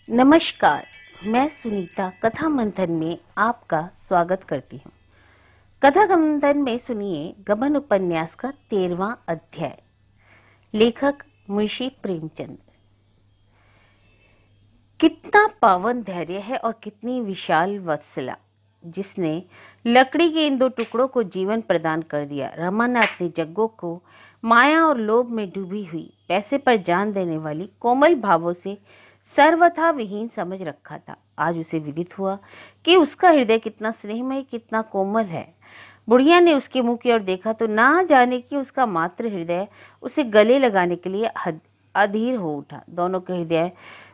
नमस्कार, मैं सुनीता कथा मंथन में आपका स्वागत करती हूँ। कथा मंथन में सुनिए गबन उपन्यास का 13वां अध्याय। लेखक मुंशी प्रेमचंद। कितना पावन धैर्य है और कितनी विशाल वत्सला, जिसने लकड़ी के इन दो टुकड़ों को जीवन प्रदान कर दिया। रमानाथ ने जग्गू को माया और लोभ में डूबी हुई, पैसे पर जान देने वाली कोमल भावों से सर्वथा विहीन समझ रखा था। आज उसे विदित हुआ कि उसका हृदय कितना स्नेहमय, कितना कोमल है। बुढ़िया ने उसके मुंह की ओर देखा तो ना जाने कि उसका मात्र हृदय उसे गले लगाने के लिए अधीर हो उठा। दोनों के हृदय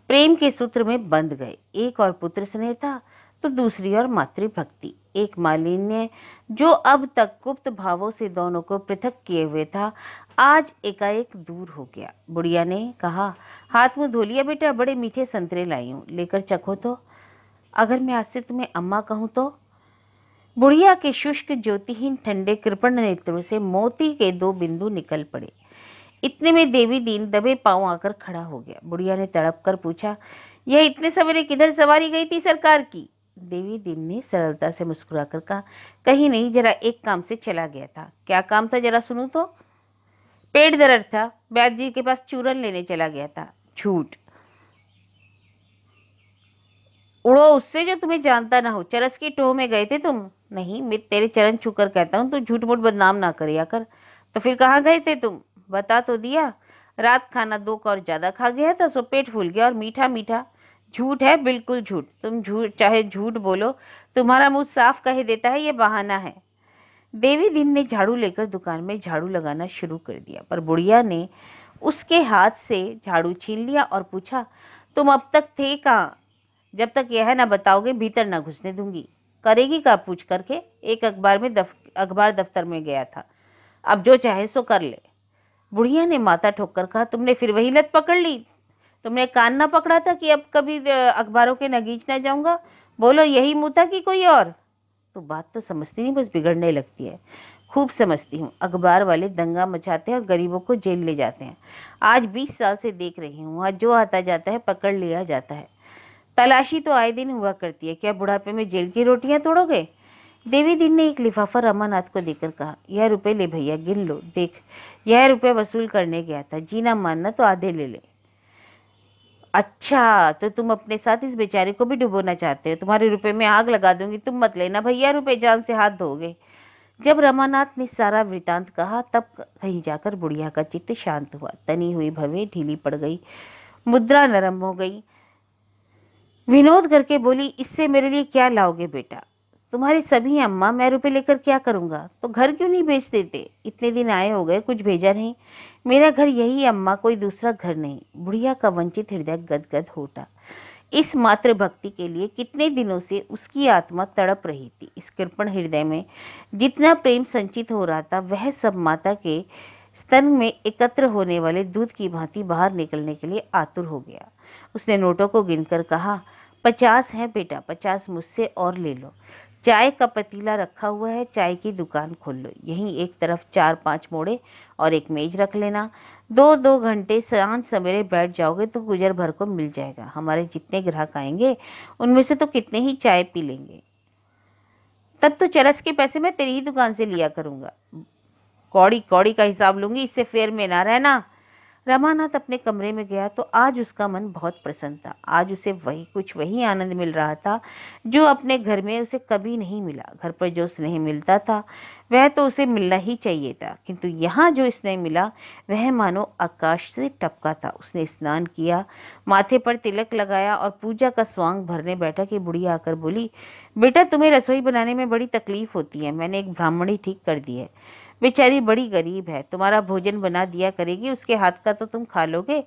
प्रेम के सूत्र में बंध गए। एक और पुत्र स्नेह था तो दूसरी ओर मातृभक्ति। एक मालिन्य जो अब तक गुप्त भावों से दोनों को पृथक किए हुए था, आज एकाएक दूर हो गया। बुढ़िया ने कहा, हाथ मुंह धो लिया बेटा, बड़े मीठे संतरे लाई हूं, लेकर चखो तो। अगर मैं आज से तुम्हें अम्मा कहूं तो? बुढ़िया के शुष्क ज्योतिहीन ठंडे कृपण नेत्रों से मोती के दो बिंदु निकल पड़े। इतने में देवी दीन दबे पांव आकर खड़ा हो गया। बुढ़िया ने तड़प कर पूछा, यह इतने सवेरे किधर सवारी गई थी सरकार की? देवी दीन ने सरलता से मुस्कुराकर कहा, कहीं नहीं, जरा एक काम से चला गया था। क्या काम था, जरा सुनूं तो? पेट दर्द था, वैद्य जी के पास चूरन लेने चला गया था। झूठ। उड़ो उससे जो तुम्हें जानता ना हो। चरस की टोह में गए थे तुम? नहीं, मैं तेरे चरण छूकर कहता हूँ, तू झूठ मूठ बदनाम ना करिया कर। तो फिर कहाँ गए थे तुम? बता तो दिया। रात खाना 2 कौर ज्यादा खा गया था, सो पेट फूल गया और मीठा मीठा। झूठ है, बिल्कुल झूठ। तुम झूठ चाहे झूठ बोलो, तुम्हारा मुंह साफ कह देता है ये बहाना है। देवी दिन ने झाड़ू लेकर दुकान में झाड़ू लगाना शुरू कर दिया, पर बुढ़िया ने उसके हाथ से झाड़ू छीन लिया और पूछा, तुम अब तक थे कहाँ? जब तक यह ना बताओगे भीतर ना घुसने दूंगी। करेगी का पूछ करके? एक अखबार दफ्तर में गया था, अब जो चाहे सो कर ले। बुढ़िया ने माथा ठोककर कहा, तुमने फिर वही लत पकड़ ली? तुमने कान ना पकड़ा था कि अब कभी अखबारों के नगीच ना जाऊंगा? बोलो, यही मुंह था कि कोई और? तो बात तो समझती नहीं, बस बिगड़ने लगती है। खूब समझती हूँ। अखबार वाले दंगा मचाते हैं और गरीबों को जेल ले जाते हैं। आज 20 साल से देख रही हूँ, आज जो आता जाता है पकड़ लिया जाता है। तलाशी तो आए दिन हुआ करती है। क्या बुढ़ापे में जेल की रोटियां तोड़ोगे? देवी दिन ने एक लिफाफा रमानाथ को देकर कहा, यह रुपए ले भैया, गिन लो, देख यह रुपए वसूल करने गया था। जीना मानना तो आधे ले ले। अच्छा, तो तुम अपने साथ इस बेचारे को भी डुबोना चाहते हो? तुम्हारे रुपए में आग लगा दूंगी, तुम मत लेना भैया रुपए, जान से हाथ धोगे। जब रमानाथ ने सारा वृतांत कहा तब कहीं जाकर बुढ़िया का चित्त शांत हुआ। तनी हुई भवें ढीली पड़ गई, मुद्रा नरम हो गई। विनोद करके बोली, इससे मेरे लिए क्या लाओगे बेटा? तुम्हारी सभी अम्मा, मैं रुपए लेकर क्या करूंगा? तो घर क्यों नहीं बेच देते? इतने दिन आए हो गए, कुछ भेजा नहीं। मेरा घर यही अम्मा, कोई दूसरा घर नहीं। बुढ़िया का वंचित हृदय गदगद हो उठा। इस मातृ भक्ति के लिए कितने दिनों से उसकी आत्मा तड़प रही थी। इस कृपण हृदय में जितना प्रेम संचित हो रहा था, वह सब माता के स्तन में एकत्र होने वाले दूध की भांति बाहर निकलने के लिए आतुर हो गया। उसने नोटों को गिनकर कहा, 50 है बेटा, 50 मुझसे और ले लो। चाय का पतीला रखा हुआ है, चाय की दुकान खोल लो। यहीं एक तरफ 4-5 मोड़े और एक मेज रख लेना। 2-2 घंटे सांझ सवेरे बैठ जाओगे तो गुजर भर को मिल जाएगा। हमारे जितने ग्राहक आएंगे उनमें से तो कितने ही चाय पी लेंगे। तब तो चरस के पैसे मैं तेरी ही दुकान से लिया करूंगा। कौड़ी कौड़ी का हिसाब लूंगी, इससे फेर में ना रहना। रमानाथ अपने कमरे में गया तो आज उसका मन बहुत प्रसन्न था। आज उसे वही आनंद मिल रहा था जो अपने घर में उसे कभी नहीं मिला। घर पर जो स्नेह मिलता था वह तो उसे मिलना ही चाहिए था, किंतु यहाँ जो स्नेह मिला वह मानो आकाश से टपका था। उसने स्नान किया, माथे पर तिलक लगाया और पूजा का स्वांग भरने बैठा कि बुढ़िया आकर बोली, बेटा तुम्हें रसोई बनाने में बड़ी तकलीफ होती है, मैंने एक ब्राह्मणी ठीक कर दी है। बेचारी बड़ी गरीब है, तुम्हारा भोजन बना दिया करेगी, उसके हाथ का तो तुम खा लोगे।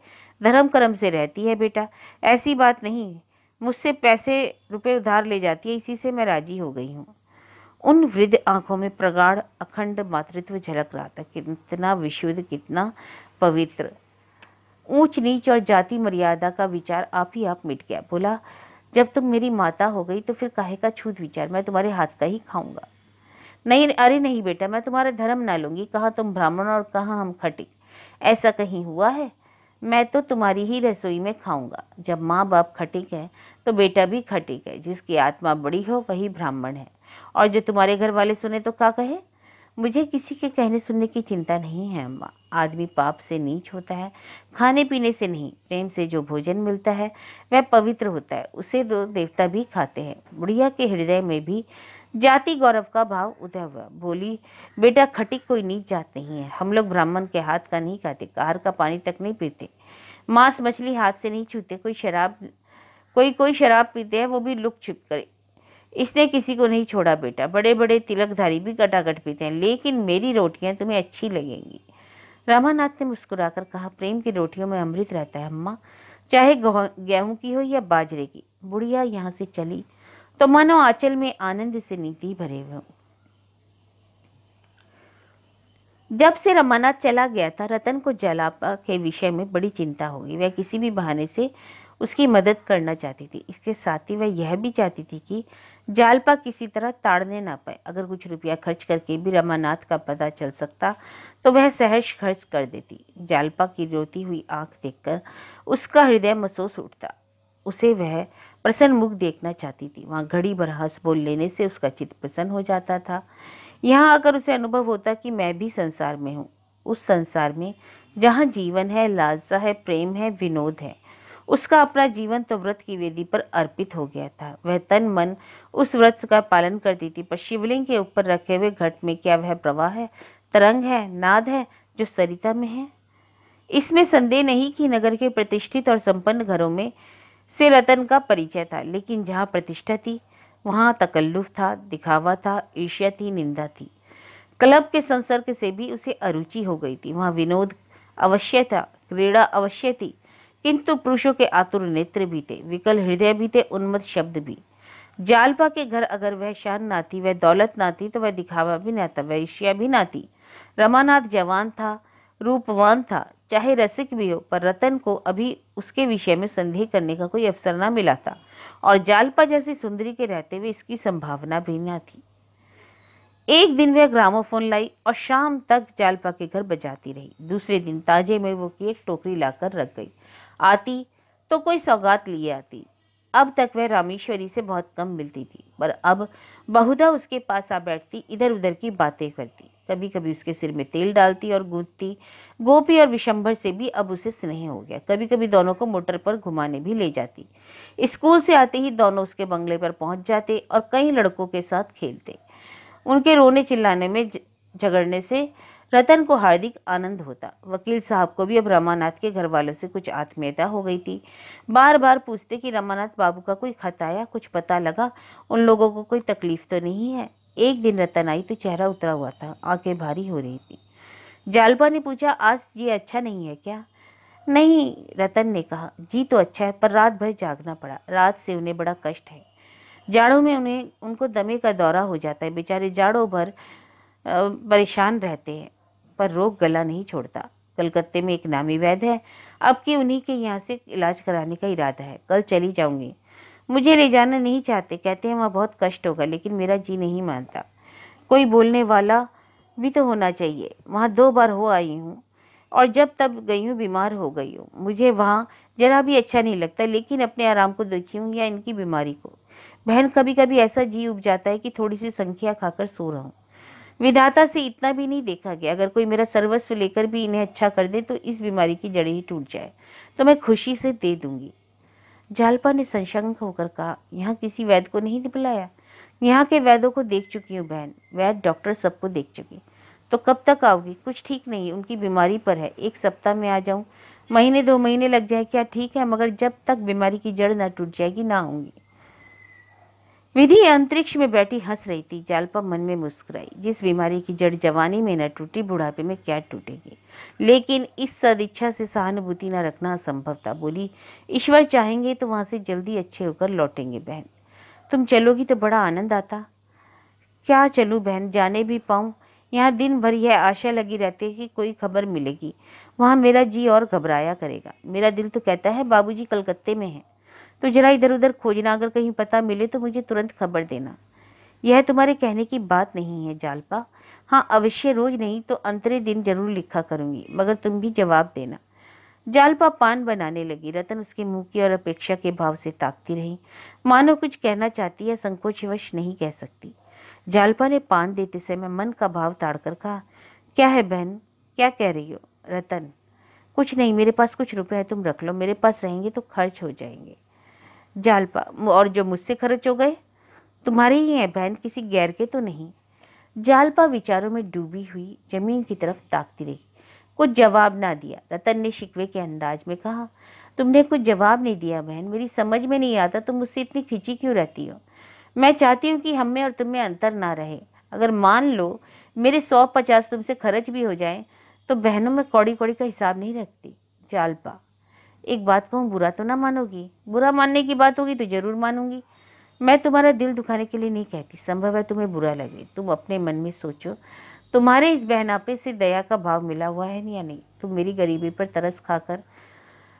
धर्म कर्म से रहती है बेटा, ऐसी बात नहीं। मुझसे पैसे रुपए उधार ले जाती है, इसी से मैं राजी हो गई हूँ। उन वृद्ध आंखों में प्रगाढ़ अखंड मातृत्व झलक रहा था। कितना विशुद्ध, कितना पवित्र। ऊंच नीच और जाति मर्यादा का विचार आप ही आप मिट गया। बोला, जब तुम मेरी माता हो गई तो फिर काहे का छूत विचार, मैं तुम्हारे हाथ का ही खाऊंगा। नहीं, अरे नहीं बेटा, मैं तुम्हारा धर्म ना लूंगी। कहा तुम ब्राह्मण और कहा हम खटिक, ऐसा कहीं हुआ है? मैं तो तुम्हारी ही रसोई में खाऊंगा। जब माँ बाप खटीक है तो बेटा भी खटीक है। जिसकी आत्मा बड़ी हो वही ब्राह्मण है। और जो तुम्हारे घर वाले सुने तो क्या कहे? मुझे किसी के कहने सुनने की चिंता नहीं है अम्मा। आदमी पाप से नीच होता है, खाने पीने से नहीं। प्रेम से जो भोजन मिलता है वह पवित्र होता है, उसे दो देवता भी खाते हैं। बुढ़िया के हृदय में भी जाति गौरव का भाव उदय हुआ। बोली, बेटा खटिक कोई नीच जात नहीं है। हम लोग ब्राह्मण के हाथ का नहीं खाते, कार का पानी तक नहीं पीते, मांस मछली हाथ से नहीं छूते। कोई शराब पीते हैं, वो भी लुक छिप कर। इसने किसी को नहीं छोड़ा बेटा। बड़े बड़े तिलकधारी भी कटाकट पीते हैं, लेकिन मेरी रोटियां तुम्हें अच्छी लगेंगी। रामानाथ ने मुस्कुराकर कहा, प्रेम की रोटियों में अमृत रहता है अम्मा, चाहे गेहूं की हो या बाजरे की। बुढ़िया यहाँ से चली तो मानो आंचल में आनंद से नीति भरे हुए। जब से रमानाथ चला गया था, रतन को जालपा के विषय में बड़ी चिंता होगी। वह किसी भी बहाने से उसकी मदद करना चाहती थी। इसके साथ ही वह यह भी चाहती थी कि जालपा किसी तरह ताड़ने ना पाए। अगर कुछ रुपया खर्च करके भी रमानाथ का पता चल सकता तो वह सहर्ष खर्च कर देती। जालपा की रोती हुई आंख देखकर उसका हृदय महसूस उठता। उसे वह प्रसन्न मुख देखना चाहती थी। वहाँ घड़ी भर हंस बोल लेने से उसका चित्त प्रसन्न हो जाता था। यहाँ आकर उसे अनुभव होता कि मैं भी संसार में हूँ, उस संसार में जहाँ जीवन है, लालसा है, प्रेम है, विनोद है। उसका अपना जीवन तो व्रत की वेदी पर अर्पित हो गया था। वह तन मन उस व्रत का पालन करती थी, पर शिवलिंग के ऊपर रखे हुए घट में क्या वह प्रवाह है, तरंग है, नाद है जो सरिता में है? इसमें संदेह नहीं कि नगर के प्रतिष्ठित और संपन्न घरों में से रतन का परिचय था, लेकिन जहाँ प्रतिष्ठा थी वहाँ तकल्लुफ था, दिखावा था, ईर्ष्या थी, निंदा थी। क्लब के संसर्ग से भी उसे अरुचि हो गई थी। वहाँ विनोद अवश्य था, क्रीड़ा अवश्य थी, किंतु पुरुषों के आतुर नेत्र भी थे, विकल हृदय भी थे, उन्मत्त शब्द भी। जालपा के घर अगर वह शान ना थी, वह दौलत ना थी, तो वह दिखावा भी ना था, वह ईर्ष्या भी ना थी। रमानाथ जवान था, रूपवान था, चाहे रसिक भी हो, पर रतन को अभी उसके विषय में संदेह करने का कोई अवसर न मिला था, और जालपा जैसी सुंदरी के रहते हुए इसकी संभावना भी न थी। एक दिन वह ग्रामोफोन लाई और शाम तक जालपा के घर बजाती रही। दूसरे दिन ताजे मेवों की एक टोकरी लाकर रख गई। आती तो कोई सौगात लिए आती। अब तक वह रामेश्वरी से बहुत कम मिलती थी, पर अब बहुधा उसके पास आ बैठती, इधर उधर की बातें करती, कभी कभी उसके सिर में तेल डालती और गूंथती। गोपी और विशंभर से भी अब उसे स्नेह हो गया। कभी कभी दोनों को मोटर पर घुमाने भी ले जाती। स्कूल से आते ही दोनों उसके बंगले पर पहुंच जाते और कई लड़कों के साथ खेलते। उनके रोने चिल्लाने में झगड़ने से रतन को हार्दिक आनंद होता। वकील साहब को भी अब रमानाथ के घर वालों से कुछ आत्मीयता हो गई थी। बार बार पूछते कि रमानाथ बाबू का कोई खत आया, कुछ पता लगा, उन लोगों को कोई तकलीफ तो नहीं है। एक दिन रतन आई तो चेहरा उतरा हुआ था, आंखें भारी हो रही थी। जालपा ने पूछा, आज जी अच्छा नहीं है क्या? नहीं, रतन ने कहा, जी तो अच्छा है, पर रात भर जागना पड़ा। रात से उन्हें बड़ा कष्ट है। जाड़ों में उनको दमे का दौरा हो जाता है। बेचारे जाड़ों भर परेशान रहते हैं, पर रोग गला नहीं छोड़ता। कलकत्ते में एक नामी वैद्य है, अब कि उन्हीं के यहाँ से इलाज कराने का इरादा है। कल चली जाऊंगी। मुझे ले जाना नहीं चाहते, कहते हैं वहाँ बहुत कष्ट होगा, लेकिन मेरा जी नहीं मानता। कोई बोलने वाला भी तो होना चाहिए। वहाँ 2 बार हो आई हूँ, और जब तब गई हूँ बीमार हो गई हूँ। मुझे वहाँ जरा भी अच्छा नहीं लगता, लेकिन अपने आराम को देखी हूँ या इनकी बीमारी को। बहन, कभी कभी ऐसा जी उब जाता है कि थोड़ी सी संख्या खाकर सो रहा हूँ। विधाता से इतना भी नहीं देखा गया। अगर कोई मेरा सर्वस्व लेकर भी इन्हें अच्छा कर दे तो इस बीमारी की जड़ ही टूट जाए, तो मैं खुशी से दे दूंगी। जालपा ने संशंक होकर कहा, यहाँ किसी वैद्य को नहीं बुलाया? यहाँ के वैद्यों को देख चुकी हूँ बहन, वैद्य डॉक्टर सबको देख चुकी। तो कब तक आओगी? कुछ ठीक नहीं, उनकी बीमारी पर है। 1 सप्ताह में आ जाऊँ? महीने 2 महीने लग जाए क्या? ठीक है, मगर जब तक बीमारी की जड़ न टूट जाएगी ना आऊंगी। विधि अंतरिक्ष में बैठी हंस रही थी। जालपा मन में मुस्कुराई। जिस बीमारी की जड़ जवानी में न टूटी, बुढ़ापे में क्या टूटेगी? लेकिन इस सदिच्छा से सहानुभूति न रखना असंभव था। बोली, ईश्वर चाहेंगे तो वहां से जल्दी अच्छे होकर लौटेंगे बहन। तुम चलोगी तो बड़ा आनंद आता। क्या चलूं बहन, जाने भी पाऊँ? यहाँ दिन भर यह आशा लगी रहती है कि कोई खबर मिलेगी। वहाँ मेरा जी और घबराया करेगा। मेरा दिल तो कहता है बाबूजी कलकत्ते में है, तो जरा इधर उधर खोजना, अगर कहीं पता मिले तो मुझे तुरंत खबर देना। यह तुम्हारे कहने की बात नहीं है जालपा। हाँ, अवश्य रोज नहीं तो अंतरे दिन जरूर लिखा करूंगी, मगर तुम भी जवाब देना। जालपा पान बनाने लगी। रतन उसके मुंह की ओर अपेक्षा के भाव से ताकती रही, मानो कुछ कहना चाहती है, संकोचवश नहीं कह सकती। जालपा ने पान देते समय मन का भाव ताड़कर कहा, क्या है बहन, क्या कह रही हो? रतन, कुछ नहीं, मेरे पास कुछ रुपए हैं, तुम रख लो, मेरे पास रहेंगे तो खर्च हो जाएंगे। जालपा, और जो मुझसे खर्च हो गए तुम्हारे ही हैं बहन, किसी गैर के तो नहीं। जालपा विचारों में डूबी हुई जमीन की तरफ ताकती रही, कुछ जवाब ना दिया। रतन ने शिकवे के अंदाज में कहा, तुमने कुछ जवाब नहीं दिया बहन, मेरी समझ में नहीं आता तुम मुझसे इतनी खिंची क्यों रहती हो। मैं चाहती हूँ कि हम में और तुम में अंतर ना रहे। अगर मान लो मेरे 150 तुमसे खर्च भी हो जाए तो बहनों में कौड़ी कौड़ी का हिसाब नहीं रखती। जालपा, एक बात कहूँ, बुरा तो ना मानोगी? बुरा मानने की बात होगी तो जरूर मानूंगी। मैं तुम्हारा दिल दुखाने के लिए नहीं कहती, संभव है तुम्हें बुरा लगे। तुम अपने मन में सोचो, तुम्हारे इस बहनापे से दया का भाव मिला हुआ है या नहीं? तुम मेरी गरीबी पर तरस खाकर।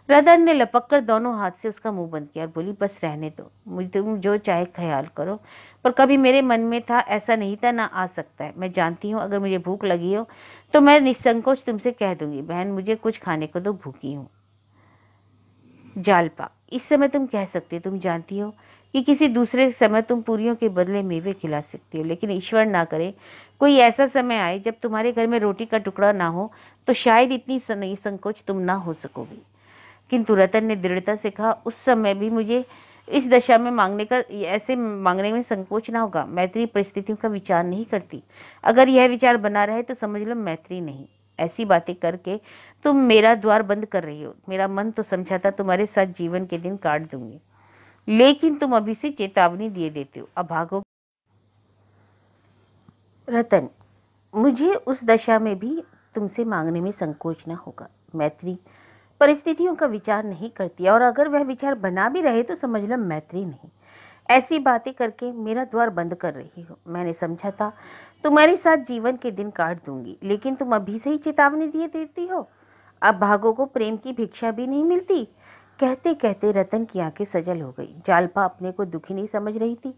रतन ने लपक कर दोनों हाथ से उसका मुंह बंद किया और बोली, बस रहने दो, मुझे तुम जो चाहे ख्याल करो, पर कभी मेरे मन में था ऐसा नहीं था, ना आ सकता है। मैं जानती हूँ अगर मुझे भूख लगी हो तो मैं निसंकोच तुमसे कह दूंगी, बहन मुझे कुछ खाने को दो, भूखी हूँ। जालपा, इस समय तुम कह सकती हो, तुम जानती हो कि किसी दूसरे समय तुम पूरियों के बदले मेवे खिला सकती हो, लेकिन ईश्वर ना करे कोई ऐसा समय आए जब तुम्हारे घर में रोटी का टुकड़ा ना हो तो शायद इतनी संकोच तुम ना हो सकोगी। किंतु रतन ने दृढ़ता से कहा, उस समय भी मुझे इस दशा में मांगने का, ऐसे मांगने में संकोच ना होगा। मैत्री परिस्थितियों का विचार नहीं करती, अगर यह विचार बना रहे तो समझ लो मैत्री नहीं। ऐसी बातें करके तुम मेरा द्वार बंद कर रही हो। मेरा मन तो समझा था तुम्हारे साथ जीवन के दिन काट दूंगी, लेकिन तुम अभी से चेतावनी दिए देते हो, अब भागो। रतन, मुझे उस दशा में भी तुमसे मांगने में संकोच न होगा। मैत्री परिस्थितियों का विचार नहीं करती, और अगर वह विचार बना भी रहे तो समझ लो मैत्री नहीं। ऐसी बातें करके मेरा द्वार बंद कर रही हो। मैंने समझा था तुम्हारे साथ जीवन के दिन काट दूंगी, लेकिन तुम अभी से ही चेतावनी दिए देती हो। अब भागो को प्रेम की भिक्षा भी नहीं मिलती। कहते कहते रतन की आंखें सजल हो गई। जालपा अपने को दुखी नहीं समझ रही थी,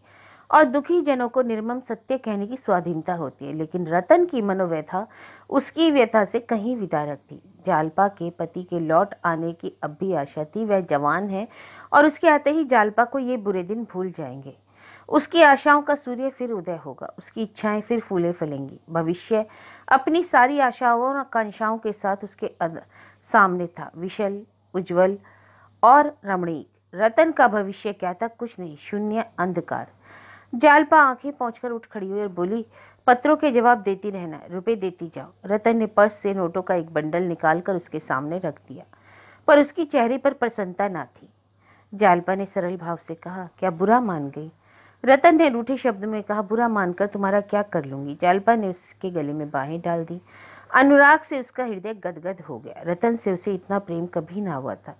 और दुखी जनों को निर्मम सत्य कहने की स्वाधीनता होती है, लेकिन रतन की मनोव्यथा उसकी व्यथा से कहीं विदारक थी। जालपा के पति के लौट आने की अब भी आशा थी। वह जवान है और उसके आते ही जालपा को ये बुरे दिन भूल जाएंगे। उसकी आशाओं का सूर्य फिर उदय होगा, उसकी इच्छाएं फिर फूले फलेंगी। भविष्य अपनी सारी आशाओं और आकांक्षाओं के साथ उसके सामने था, विशल, उज्जवल और रमणीक। रतन का भविष्य क्या था? कुछ नहीं, शून्य, अंधकार। जालपा आंखें पोंछकर उठ खड़ी हुई और बोली, पत्रों के जवाब देती रहना, रुपए देती जाओ। रतन ने पर्स से नोटों का एक बंडल निकालकर उसके सामने रख दिया, पर उसकी चेहरे पर प्रसन्नता ना थी। जालपा ने सरल भाव से कहा, क्या बुरा मान गई? रतन ने रूठे शब्द में कहा, बुरा मानकर तुम्हारा क्या कर लूंगी? जालपा ने उसके गले में बाहें डाल दी। अनुराग से उसका हृदय गदगद हो गया। रतन से उसे इतना प्रेम कभी ना हुआ था।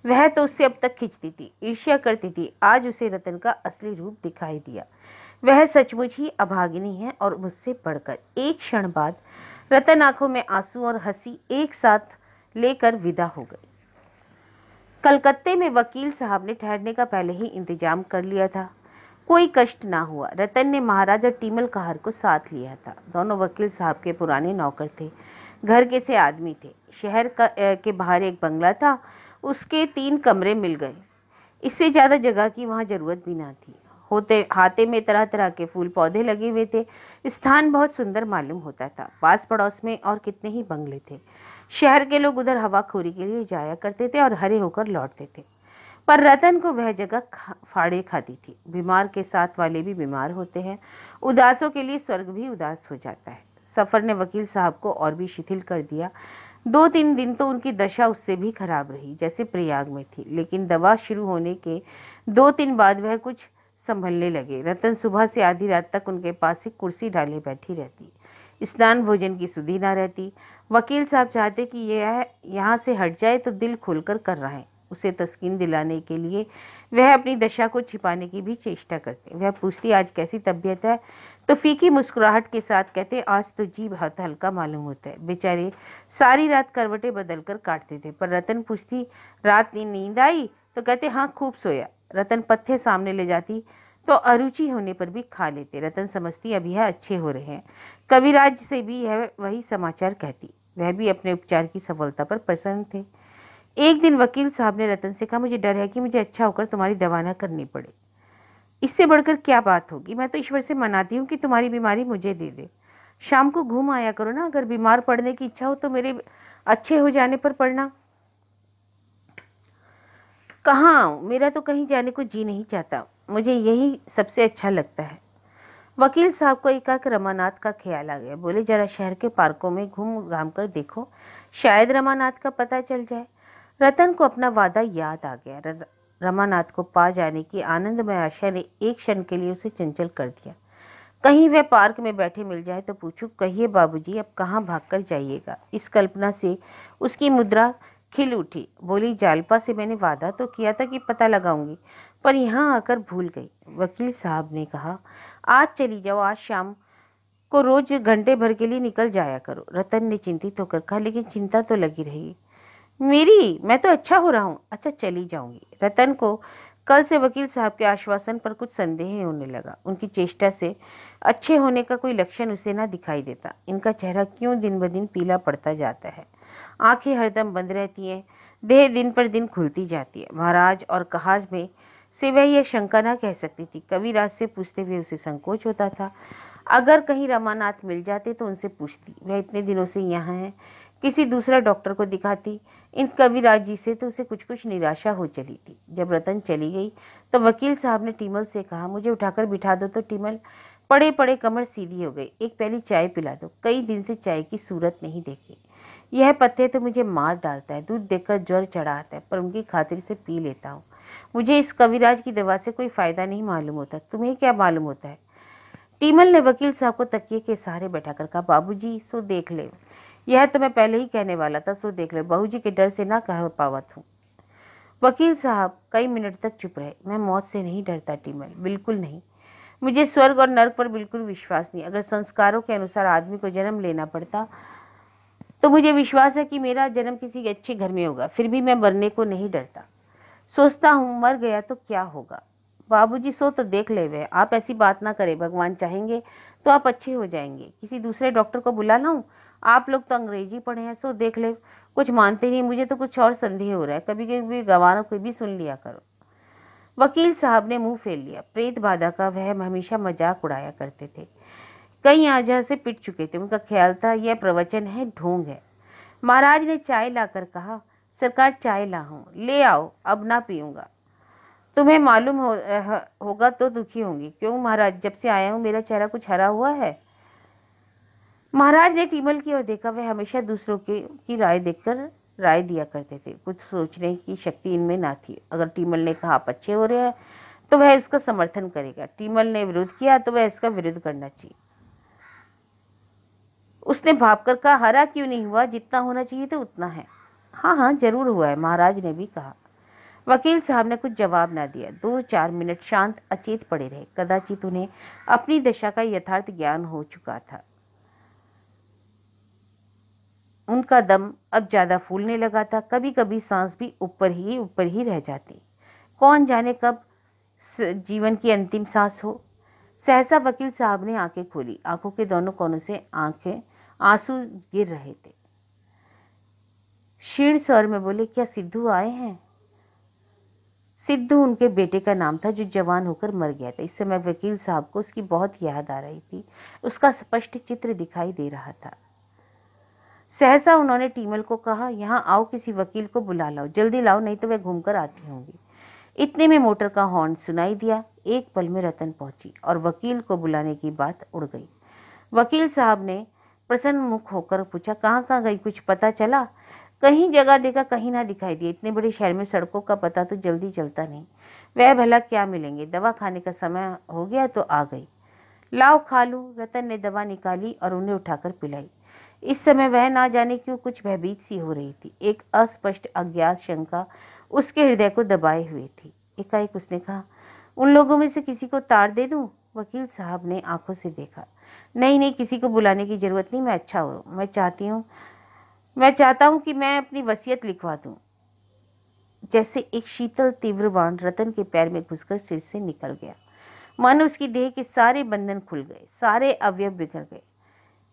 वह तो उससे अब तक खिंचती थी, ईर्ष्या करती थी। आज उसे रतन का असली रूप दिखाई दिया। वह सचमुच ही अभागिनी है, और मुझसे बढ़कर। एक क्षण बाद रतन आंखों में आंसू और हंसी एक साथ लेकर विदा हो गई। कलकत्ते में वकील साहब ने ठहरने का पहले ही इंतजाम कर लिया था, कोई कष्ट ना हुआ। रतन ने महाराजा टीमल कहार को साथ लिया था। दोनों वकील साहब के पुराने नौकर थे, घर के से आदमी थे। शहर के बाहर एक बंगला था, उसके 3 कमरे मिल गए। इससे ज्यादा जगह की वहां जरूरत भी ना थी। होते हाथे में तरह तरह के फूल पौधे लगे हुए थे। स्थान बहुत सुंदर मालूम होता था। पास पड़ोस में और कितने ही बंगले थे। शहर के लोग उधर हवाखोरी के लिए जाया करते थे और हरे होकर लौटते थे, पर रतन को वह जगह फाड़े खाती थी। बीमार के साथ वाले भी बीमार होते हैं, उदासों के लिए स्वर्ग भी उदास हो जाता है। सफर ने वकील साहब को और भी शिथिल कर दिया। 2-3 दिन तो उनकी दशा उससे भी खराब रही, जैसे प्रयाग में थी, लेकिन दवा शुरू होने के 2-3 बाद वह कुछ संभलने लगे। रतन सुबह से आधी रात तक उनके पास एक कुर्सी डाले बैठी रहती। स्नान भोजन की सुधि ना रहती। वकील साहब चाहते कि यह यहाँ से हट जाए तो दिल खोलकर कर रहा है। उसे तस्कीन दिलाने के लिए वह अपनी दशा को छिपाने की भी चेष्टा करते। वह पूछती, आज कैसी तबीयत है? तो फीकी मुस्कुराहट के साथ कहते, आज तो जी बहुत हल्का मालूम होता है। बेचारे सारी रात करवटें बदलकर काटते थे। पर रतन पूछती, रात नींद आई? तो कहते, हाँ खूब सोया। रतन पत्थे सामने ले जाती तो अरुचि होने पर भी खा लेते। रतन समझती, अब यह अच्छे हो रहे हैं। कविराज से भी यह वही समाचार कहती। वह भी अपने उपचार की सफलता पर प्रसन्न थे। एक दिन वकील साहब ने रतन से कहा, मुझे डर है कि मुझे अच्छा होकर तुम्हारी दवा ना करनी पड़े। इससे बढ़कर क्या बात होगी, मैं तो ईश्वर से मनाती हूँ कि तुम्हारी बीमारी मुझे दे दे। शाम को घूम आया करो ना, अगर बीमार पड़ने की इच्छा हो तो मेरे अच्छे हो जाने पर पड़ना। कहाँ, मेरा तो कहीं जाने को जी नहीं चाहता, मुझे यही सबसे अच्छा लगता है। वकील साहब को एकाएक रमानाथ का ख्याल आ गया। बोले, जरा शहर के पार्कों में घूम घाम कर देखो, शायद रमानाथ का पता चल जाए। रतन को अपना वादा याद आ गया। रमानाथ को पा जाने की आनंदमय आशा ने एक क्षण के लिए उसे चंचल कर दिया। कहीं वह पार्क में बैठे मिल जाए तो पूछूं, कहिए बाबूजी, अब कहाँ भागकर जाइएगा। इस कल्पना से उसकी मुद्रा खिल उठी। बोली, जालपा से मैंने वादा तो किया था कि पता लगाऊंगी, पर यहाँ आकर भूल गई। वकील साहब ने कहा, आज चली जाओ, आज शाम को रोज घंटे भर के लिए निकल जाया करो। रतन ने चिंतित होकर कहा, लेकिन चिंता तो लगी रही मेरी, मैं तो अच्छा हो रहा हूँ। अच्छा, चली जाऊंगी। रतन को कल से वकील साहब के आश्वासन पर कुछ संदेह होने लगा। उनकी चेष्टा से अच्छे होने का कोई लक्षण उसे ना दिखाई देता। इनका चेहरा क्यों दिन ब दिन पीला पड़ता जाता है, आंखें हरदम बंद रहती हैं, देह दिन पर दिन खुलती जाती है। महाराज और कहार में से वह यह शंका ना कह सकती थी। कविराज से पूछते हुए उसे संकोच होता था। अगर कहीं रमानाथ मिल जाते तो उनसे पूछती, वह इतने दिनों से यहाँ है, किसी दूसरा डॉक्टर को दिखाती। इन कविराज जी से तो उसे कुछ कुछ निराशा हो चली थी। जब रतन चली गई तो वकील साहब ने टीमल से कहा, मुझे उठाकर बिठा दो। तो टीमल पड़े पड़े कमर सीधी हो गई। एक प्याली चाय पिला दो, कई दिन से चाय की सूरत नहीं देखी। यह पत्ते तो मुझे मार डालता है, दूध देखकर ज्वर चढ़ा आता है, पर उनकी खातिर से पी लेता हूँ। मुझे इस कविराज की दवा से कोई फायदा नहीं मालूम होता, तुम्हें क्या मालूम होता है। टीमल ने वकील साहब को तकिए के सहारे बैठाकर कहा, बाबूजी सो देख ले। यह तो मैं पहले ही कहने वाला था, सो देख ले। बहू जी के डर से ना कह पावत हूँ। वकील साहब कई मिनट तक चुप रहे। मैं मौत से नहीं डरता टीमल, बिल्कुल नहीं। मुझे स्वर्ग और नर्क पर बिल्कुल विश्वास नहीं। अगर संस्कारों के अनुसार आदमी को जन्म लेना पड़ता तो मुझे विश्वास है कि मेरा जन्म किसी अच्छे घर में होगा। फिर भी मैं मरने को नहीं डरता। सोचता हूँ मर गया तो क्या होगा। बाबूजी सो तो देख ले। वे आप ऐसी बात ना करें, भगवान चाहेंगे तो आप अच्छे हो जाएंगे। किसी दूसरे डॉक्टर को बुला लाऊं? आप लोग तो अंग्रेजी पढ़े हैं, सो देख ले। कुछ मानते नहीं, मुझे तो कुछ और संदेह हो रहा है। कभी कभी गवारों को भी सुन लिया करो। वकील साहब ने मुंह फेर लिया। प्रेत बाधा का वह हमेशा मजाक उड़ाया करते थे। कई आजा से पिट चुके थे। उनका ख्याल था यह प्रवचन है, ढोंग है। महाराज ने चाय लाकर कहा, सरकार चाय ला हूं, ले आओ, अब ना पीऊंगा। तुम्हें मालूम होगा तो दुखी होंगी। क्यों महाराज, जब से आया हूं मेरा चेहरा कुछ हरा हुआ है। महाराज ने टीमल की ओर देखा। वह हमेशा दूसरों की राय देखकर राय दिया करते थे। कुछ सोचने की शक्ति इनमें ना थी। अगर टीमल ने कहा आप अच्छे हो रहे हैं तो वह इसका समर्थन करेगा। टीमल ने विरोध किया तो वह इसका विरोध करना चाहिए। उसने भाप कर कहा, हरा क्यों नहीं हुआ, जितना होना चाहिए था उतना है। हाँ हाँ जरूर हुआ है, महाराज ने भी कहा। वकील साहब ने कुछ जवाब ना दिया। 2-4 मिनट शांत अचेत पड़े रहे। कदाचित उन्हें अपनी दशा का यथार्थ ज्ञान हो चुका था। उनका दम अब ज्यादा फूलने लगा था। कभी कभी सांस भी ऊपर ही रह जाती। कौन जाने कब जीवन की अंतिम सांस हो। सहसा वकील साहब ने आंखें खोली। आंखों के दोनों कोनों से आंसू गिर रहे थे। क्षीण स्वर में बोले, क्या सिद्धू आए हैं? सिद्धू उनके बेटे का नाम था जो जवान होकर मर गया था। इस समय वकील साहब को उसकी बहुत याद आ रही थी। उसका स्पष्ट चित्र दिखाई दे रहा था। सहसा उन्होंने टीमल को कहा, यहाँ आओ, किसी वकील को बुला लाओ, जल्दी लाओ, नहीं तो वह घूमकर आती होंगी। इतने में मोटर का हॉर्न सुनाई दिया। एक पल में रतन पहुंची और वकील को बुलाने की बात उड़ गई। वकील साहब ने प्रसन्न मुख होकर पूछा, कहाँ कहाँ गई, कुछ पता चला? कहीं जगह देखा, कहीं ना दिखाई दिया। इतने बड़े शहर में सड़कों का पता तो जल्दी चलता नहीं। वह भला क्या मिलेंगे, दवा खाने का समय हो गया तो आ गई। लाओ खा लूं। रतन ने दवा निकाली और उन्हें उठाकर पिलाई। इस समय वह ना जाने क्यों कुछ भयभीत सी हो रही थी। एक अस्पष्ट अज्ञात शंका उसके हृदय को दबाए हुए थी। एकाएक उसने कहा, उन लोगों में से किसी को तार दे दूं? वकील साहब ने आंखों से देखा। नहीं नहीं, किसी को बुलाने की जरूरत नहीं, मैं अच्छा हूँ। मैं चाहता हूँ कि मैं अपनी वसीयत लिखवा दूं। जैसे एक शीतल तीव्र बाण रतन के पैर में घुसकर सिर से निकल गया। मानो उसकी देह के सारे बंधन खुल गए, सारे अवयव बिखर गए।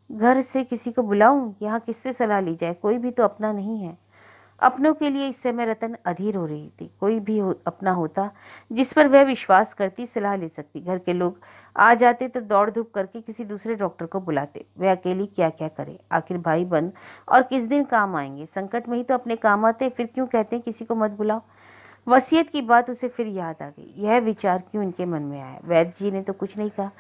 घर से किसी को बुलाऊं? यहाँ किससे सलाह ली जाए, कोई भी तो अपना नहीं है। अपनों के लिए इस समय रतन अधीर हो रही थी। कोई भी अपना होता जिस पर वह विश्वास करती, सलाह ले सकती। घर के लोग आ जाते तो दौड़ धूप करके किसी दूसरे डॉक्टर को बुलाते। वह अकेली क्या क्या करे, आखिर भाई बंद और किस दिन काम आएंगे। संकट में ही तो अपने काम आते, फिर क्यों कहते हैं किसी को मत बुलाओ। वसीयत की बात उसे फिर याद आ गई। यह विचार क्यों इनके मन में आया? वैद्य जी ने तो कुछ नहीं कहा।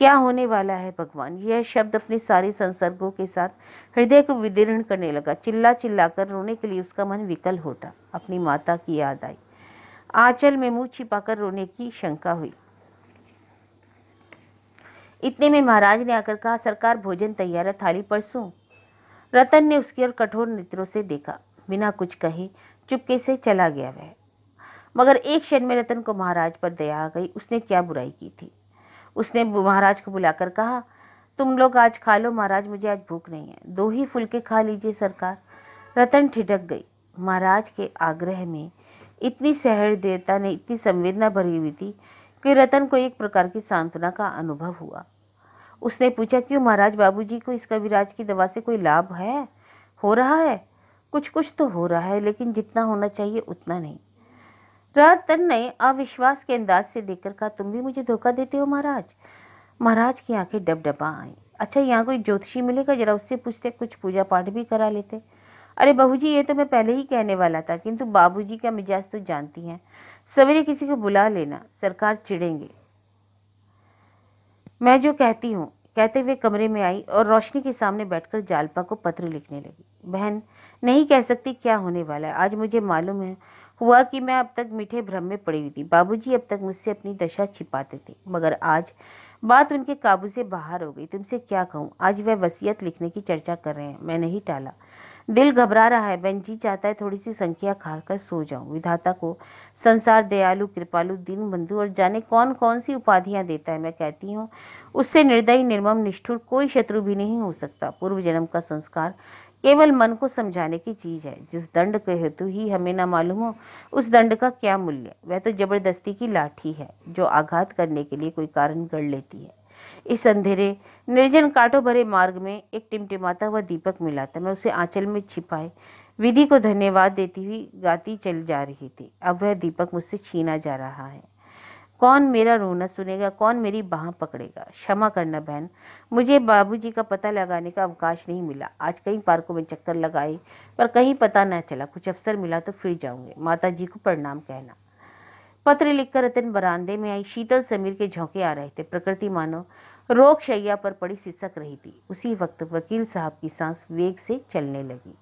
क्या होने वाला है भगवान? यह शब्द अपने सारे संसर्गों के साथ हृदय को विदीर्ण करने लगा। चिल्ला चिल्ला कर रोने के लिए उसका मन विकल हो उठा। अपनी माता की याद आई। आंचल में मुंह छिपाकर रोने की शंका हुई। इतने में महाराज ने आकर कहा, सरकार भोजन तैयार है, थाली परसूं। रतन ने उसकी ओर कठोर नेत्रों से देखा। बिना कुछ कहे चुपके से चला गया वह। मगर एक क्षण में रतन को महाराज पर दया आ गई। उसने क्या बुराई की थी? उसने महाराज को बुलाकर कहा, तुम लोग आज खा लो महाराज, मुझे आज भूख नहीं है। 2 ही फुलके खा लीजिए सरकार। रतन ठिठक गई। महाराज के आग्रह में इतनी सहृदयता ने इतनी संवेदना भरी हुई थी कि रतन को एक प्रकार की सांत्वना का अनुभव हुआ। उसने पूछा, क्यों महाराज, बाबूजी को इस कविराज की दवा से कोई लाभ है? हो रहा है? कुछ कुछ तो हो रहा है, लेकिन जितना होना चाहिए उतना नहीं। रतन ने अविश्वास के अंदाज से देखकर कहा, तुम भी मुझे धोखा देते हो महाराज? महाराज की आंखें डबडबा आईं। अच्छा, यहाँ कोई ज्योतिषी मिलेगा, जरा उससे पूछते, कुछ पूजा पाठ भी करा लेते। अरे बहूजी, ये तो मैं पहले ही कहने वाला था, किंतु बाबूजी का मिजाज तो जानती हैं। सवेरे किसी को बुला लेना, सरकार चिढ़ेंगे। मैं जो कहती हूँ, कहते हुए कमरे में आई और रोशनी के सामने बैठकर जालपा को पत्र लिखने लगी। बहन, नहीं कह सकती क्या होने वाला है। आज मुझे मालूम है हुआ कि मैं अब तक मीठे भ्रम में पड़ी हुई थी। बाबूजी अब तक मुझसे अपनी दशा छिपाते थे, मगर आज बात उनके काबू से बाहर हो गई। तुमसे क्या कहूँ, आज वह वसीयत लिखने की चर्चा कर रहे हैं। मैं नहीं टाला। दिल घबरा रहा है। बहन जी चाहता है थोड़ी सी संख्या खाकर सो जाऊं। विधाता को संसार दयालु, कृपालु, दीन बंधु और जाने कौन कौन सी उपाधियां देता है। मैं कहती हूँ उससे निर्दयी, निर्मम, निष्ठुर कोई शत्रु भी नहीं हो सकता। पूर्व जन्म का संस्कार केवल मन को समझाने की चीज है। जिस दंड के हेतु ही हमें न मालूम हो, उस दंड का क्या मूल्य? वह तो जबरदस्ती की लाठी है जो आघात करने के लिए कोई कारण गढ़ लेती है। इस अंधेरे निर्जन कांटों भरे मार्ग में एक टिमटिमाता हुआ दीपक मिला था। मैं उसे आंचल में छिपाए विधि को धन्यवाद देती हुई गाती चली जा रही थी। अब वह दीपक मुझसे छीना जा रहा है। कौन मेरा रोना सुनेगा? कौन मेरी बाह पकड़ेगा? क्षमा करना बहन, मुझे बाबूजी का पता लगाने का अवकाश नहीं मिला। आज कई पार्कों में चक्कर लगाए पर कहीं पता न चला। कुछ अवसर मिला तो फिर जाऊंगे। माता जी को प्रणाम कहना। पत्र लिखकर रतन बरामदे में आई। शीतल समीर के झोंके आ रहे थे। प्रकृति मानो रोग शैया पर पड़ी सिसक रही थी। उसी वक्त वकील साहब की सांस वेग से चलने लगी।